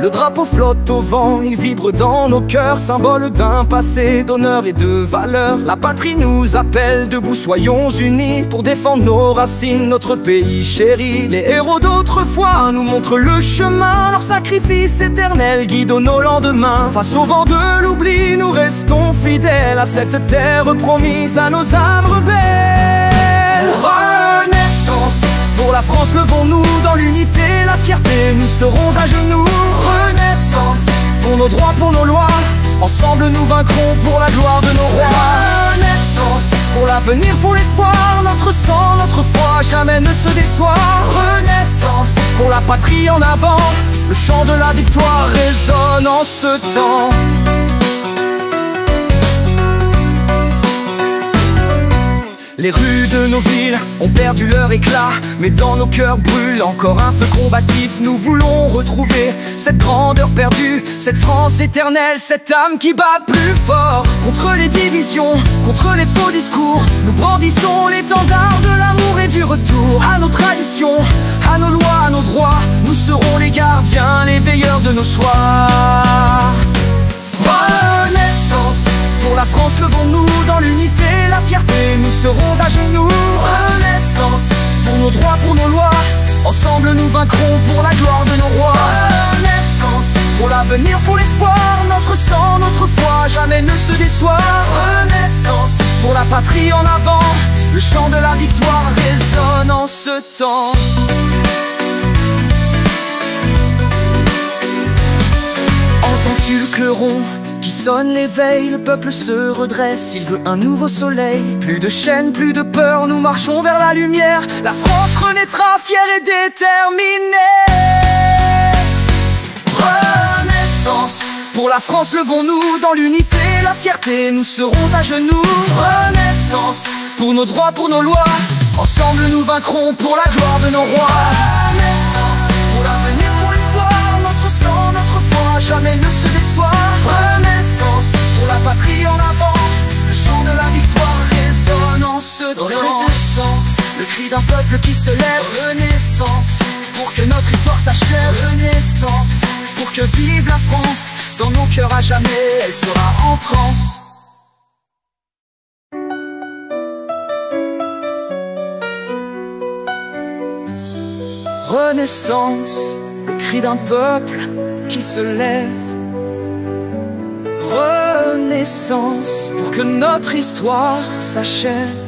Le drapeau flotte au vent, il vibre dans nos cœurs, symbole d'un passé d'honneur et de valeur. La patrie nous appelle, debout soyons unis pour défendre nos racines, notre pays chéri. Les héros d'autrefois nous montrent le chemin, leur sacrifice éternel guide nos lendemains. Face au vent de l'oubli, nous restons fidèles à cette terre promise, à nos âmes rebelles. Renaissance, pour la France levons-nous dans l'unité, la fierté, nous serons à genoux. Renaissance, pour nos droits, pour nos lois, ensemble nous vaincrons pour la gloire de nos rois. Renaissance, pour l'avenir, pour l'espoir, notre sang, notre foi jamais ne se déçoit. Renaissance, pour la patrie en avant, le chant de la victoire résonne en ce temps. Les rues de nos villes ont perdu leur éclat, mais dans nos cœurs brûle encore un feu combatif. Nous voulons retrouver cette grandeur perdue, cette France éternelle, cette âme qui bat plus fort. Contre les divisions, contre les faux discours, nous brandissons l'étendard de l'amour et du retour. À nos traditions, à nos lois, à nos droits, nous serons les gardiens, les veilleurs de nos choix. Renaissance, pour la France levons-nous dans l'unité, la fierté, nous serons à genoux. Renaissance, pour nos droits, pour nos lois, ensemble nous vaincrons pour la gloire de nos rois. Renaissance, pour l'avenir, pour l'espoir, notre sang, notre foi jamais ne se déçoit. Renaissance, pour la patrie en avant, le chant de la victoire résonne en ce temps. Entends-tu le clairon qui sonne l'éveil? Le peuple se redresse, il veut un nouveau soleil. Plus de chaînes, plus de peur, nous marchons vers la lumière. La France renaîtra fière et déterminée. Renaissance, pour la France levons-nous dans l'unité, la fierté, nous serons à genoux. Renaissance, pour nos droits, pour nos lois, ensemble nous vaincrons pour la gloire de nos rois. Renaissance, pour l'avenir, pour l'espoir, notre sang, notre foi jamais ne se déçoit. Renaissance, pour la patrie en avant, le chant de la victoire résonne en ce temps. Renaissance, le cri d'un peuple qui se lève. Renaissance, pour que notre histoire s'achève. Renaissance, pour que vive la France, dans nos cœurs à jamais, elle sera en transe. Renaissance, le cri d'un peuple qui se lève. Renaissance, pour que notre histoire s'achève.